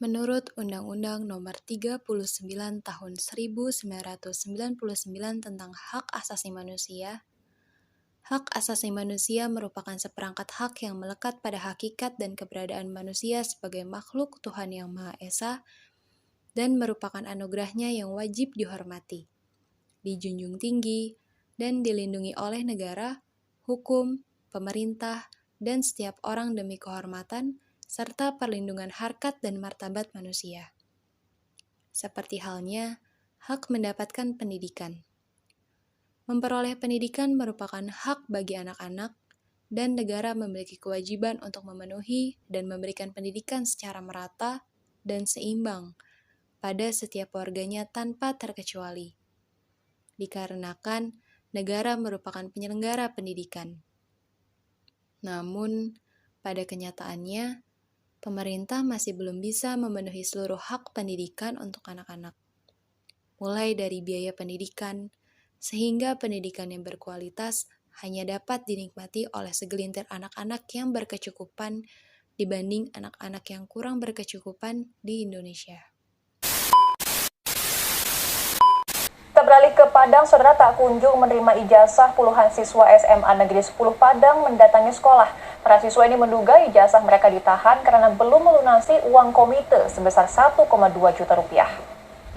Menurut Undang-Undang Nomor 39 Tahun 1999 tentang Hak Asasi Manusia, hak asasi manusia merupakan seperangkat hak yang melekat pada hakikat dan keberadaan manusia sebagai makhluk Tuhan Yang Maha Esa dan merupakan anugerahnya yang wajib dihormati, dijunjung tinggi, dan dilindungi oleh negara, hukum, pemerintah, dan setiap orang demi kehormatan, serta perlindungan harkat dan martabat manusia. Seperti halnya hak mendapatkan pendidikan. Memperoleh pendidikan merupakan hak bagi anak-anak, dan negara memiliki kewajiban untuk memenuhi dan memberikan pendidikan secara merata dan seimbang pada setiap warganya tanpa terkecuali. Dikarenakan negara merupakan penyelenggara pendidikan. Namun, pada kenyataannya, pemerintah masih belum bisa memenuhi seluruh hak pendidikan untuk anak-anak, mulai dari biaya pendidikan, sehingga pendidikan yang berkualitas hanya dapat dinikmati oleh segelintir anak-anak yang berkecukupan dibanding anak-anak yang kurang berkecukupan di Indonesia. Kita beralih ke Padang, saudara tak kunjung menerima ijazah puluhan siswa SMA Negeri 10 Padang mendatangi sekolah. Para siswa ini menduga ijazah mereka ditahan karena belum melunasi uang komite sebesar 1,2 juta rupiah.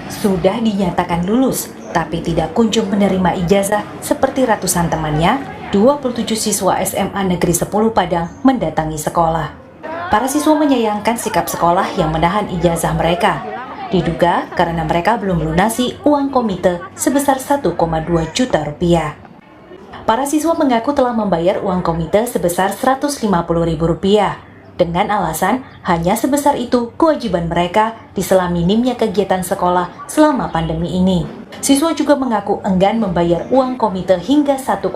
Sudah dinyatakan lulus, tapi tidak kunjung menerima ijazah seperti ratusan temannya, 27 siswa SMA Negeri 10 Padang mendatangi sekolah. Para siswa menyayangkan sikap sekolah yang menahan ijazah mereka. Diduga karena mereka belum melunasi uang komite sebesar 1,2 juta rupiah. Para siswa mengaku telah membayar uang komite sebesar Rp150.000 dengan alasan hanya sebesar itu kewajiban mereka di sela minimnya kegiatan sekolah selama pandemi ini. Siswa juga mengaku enggan membayar uang komite hingga 1,2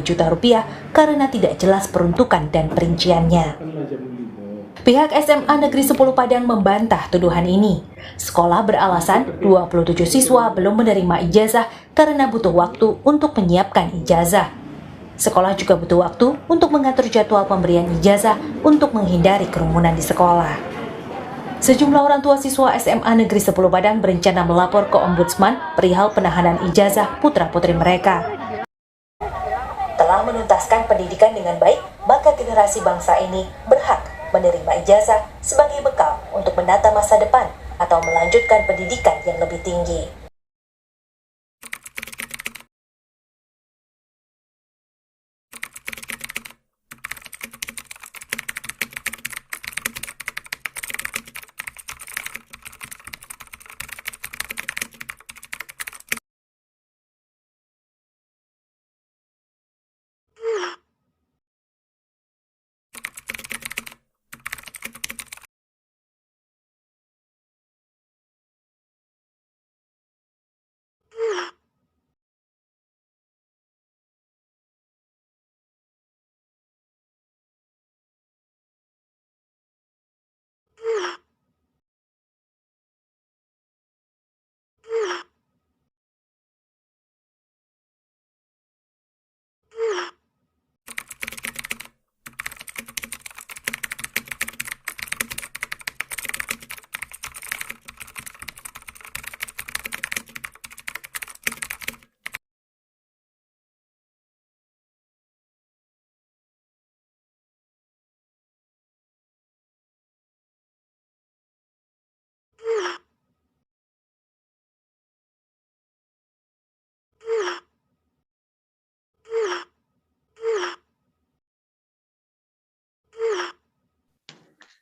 juta rupiah karena tidak jelas peruntukan dan perinciannya. Pihak SMA Negeri 10 Padang membantah tuduhan ini. Sekolah beralasan 27 siswa belum menerima ijazah karena butuh waktu untuk menyiapkan ijazah. Sekolah juga butuh waktu untuk mengatur jadwal pemberian ijazah untuk menghindari kerumunan di sekolah. Sejumlah orang tua siswa SMA Negeri 10 Padang berencana melapor ke Ombudsman perihal penahanan ijazah putra-putri mereka. Telah menuntaskan pendidikan dengan baik, maka generasi bangsa ini berhak menerima ijazah sebagai bekal untuk menata masa depan atau melanjutkan pendidikan yang lebih tinggi.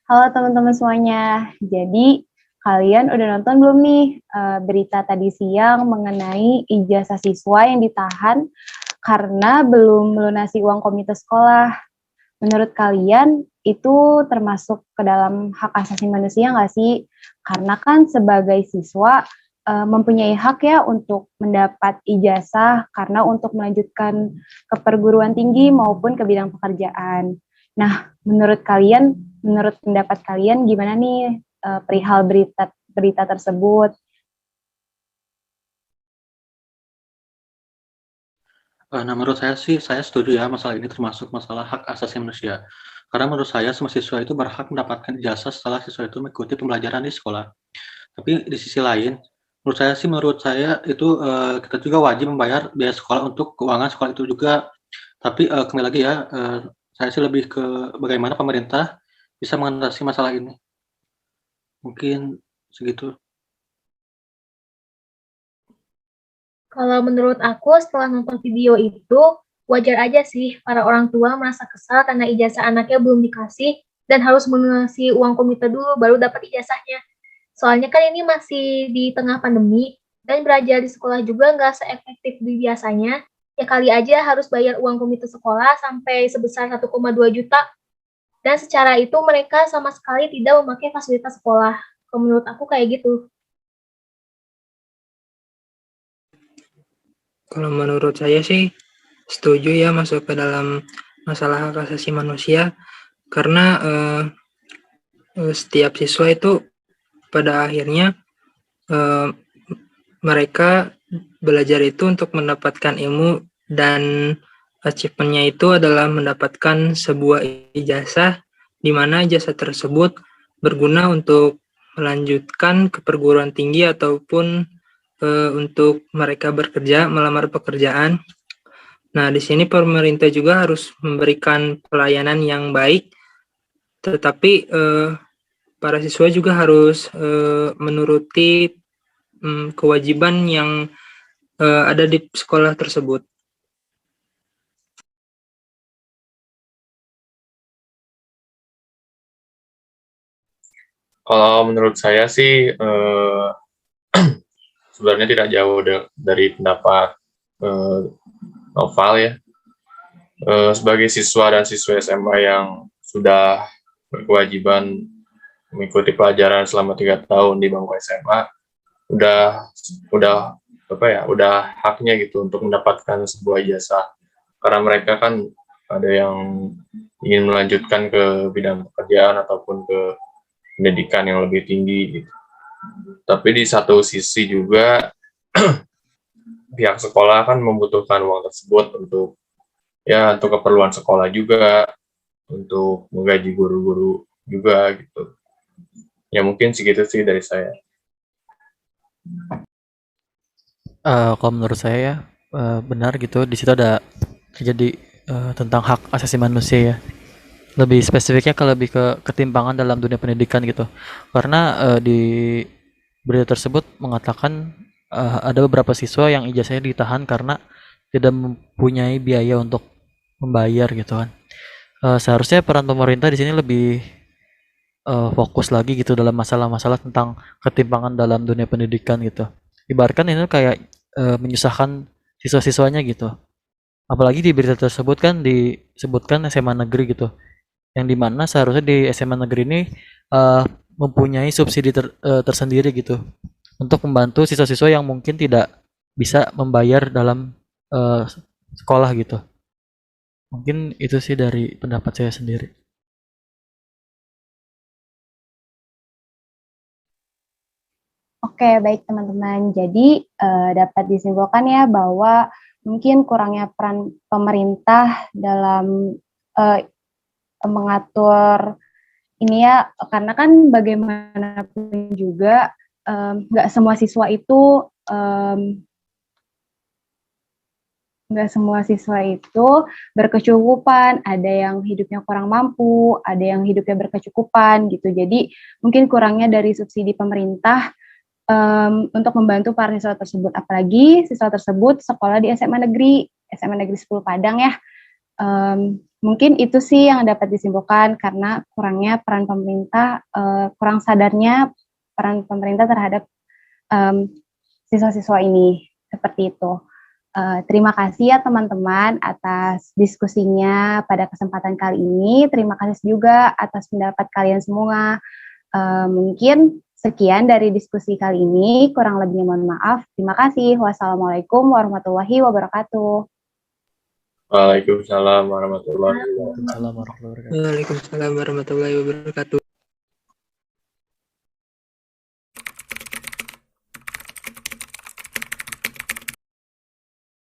Halo teman-teman semuanya, jadi kalian udah nonton belum nih berita tadi siang mengenai ijazah siswa yang ditahan karena belum melunasi uang komite sekolah. Menurut kalian itu termasuk ke dalam hak asasi manusia nggak sih? Karena kan sebagai siswa mempunyai hak ya untuk mendapat ijazah karena untuk melanjutkan ke perguruan tinggi maupun ke bidang pekerjaan. Nah, menurut pendapat kalian gimana nih perihal berita tersebut? Nah, menurut saya sih, saya setuju ya masalah ini termasuk masalah hak asasi manusia. Karena menurut saya semua siswa itu berhak mendapatkan ijazah setelah siswa itu mengikuti pembelajaran di sekolah. Tapi di sisi lain, menurut saya itu, kita juga wajib membayar biaya sekolah untuk keuangan sekolah itu juga. Tapi, kembali lagi ya, saya sih lebih ke bagaimana pemerintah bisa mengatasi masalah ini. Mungkin segitu. Kalau menurut aku setelah nonton video itu, wajar aja sih para orang tua merasa kesal karena ijazah anaknya belum dikasih dan harus mengisi uang komite dulu baru dapat ijazahnya. Soalnya kan ini masih di tengah pandemi dan belajar di sekolah juga nggak seefektif di biasanya. Ya kali aja harus bayar uang komite sekolah sampai sebesar 1,2 juta. Dan secara itu mereka sama sekali tidak memakai fasilitas sekolah. Kalau menurut aku kayak gitu. Kalau menurut saya sih setuju ya masuk ke dalam masalah hak asasi manusia karena setiap siswa itu pada akhirnya mereka belajar itu untuk mendapatkan ilmu dan achievement-nya itu adalah mendapatkan sebuah ijazah di mana ijazah tersebut berguna untuk melanjutkan ke perguruan tinggi ataupun untuk mereka bekerja, melamar pekerjaan. Nah, di sini pemerintah juga harus memberikan pelayanan yang baik, tetapi para siswa juga harus menuruti kewajiban yang ada di sekolah tersebut. Kalau menurut saya sih sebenarnya tidak jauh dari pendapat Noval ya. Sebagai siswa dan siswa SMA yang sudah berkewajiban mengikuti pelajaran selama 3 tahun di bangku SMA, udah haknya gitu untuk mendapatkan sebuah ijazah. Karena mereka kan ada yang ingin melanjutkan ke bidang pekerjaan ataupun ke pendidikan yang lebih tinggi gitu. Tapi di satu sisi juga pihak sekolah kan membutuhkan uang tersebut untuk keperluan sekolah juga, untuk menggaji guru-guru juga gitu. Ya mungkin segitu sih dari saya. Kalau menurut saya ya, benar gitu, di situ ada terjadi tentang hak asasi manusia ya. Lebih spesifiknya lebih ke ketimpangan dalam dunia pendidikan gitu. Karena di berita tersebut mengatakan ada beberapa siswa yang ijazahnya ditahan karena tidak mempunyai biaya untuk membayar gitu kan. Seharusnya peran pemerintah di sini lebih fokus lagi gitu dalam masalah-masalah tentang ketimpangan dalam dunia pendidikan gitu. Ibaratkan ini kayak menyusahkan siswa-siswanya gitu. Apalagi di berita tersebut kan disebutkan SMA negeri gitu, yang dimana seharusnya di SMA negeri ini mempunyai subsidi tersendiri gitu untuk membantu siswa-siswa yang mungkin tidak bisa membayar dalam sekolah gitu. Mungkin itu sih dari pendapat saya sendiri. Oke, baik teman-teman. Jadi dapat disimpulkan ya bahwa mungkin kurangnya peran pemerintah dalam mengatur ini ya, karena kan bagaimanapun juga nggak semua siswa itu berkecukupan, ada yang hidupnya kurang mampu, ada yang hidupnya berkecukupan gitu. Jadi mungkin kurangnya dari subsidi pemerintah untuk membantu para siswa tersebut, apalagi siswa tersebut sekolah di SMA Negeri 10 Padang ya. Mungkin itu sih yang dapat disimpulkan karena kurangnya peran pemerintah, kurang sadarnya peran pemerintah terhadap siswa-siswa ini, seperti itu. Terima kasih ya teman-teman atas diskusinya pada kesempatan kali ini. Terima kasih juga atas pendapat kalian semua. Mungkin sekian dari diskusi kali ini, kurang lebihnya mohon maaf. Terima kasih. Wassalamualaikum warahmatullahi wabarakatuh. Waalaikumsalam warahmatullahi wabarakatuh. Waalaikumsalam warahmatullahi wabarakatuh. Waalaikumsalam warahmatullahi wabarakatuh.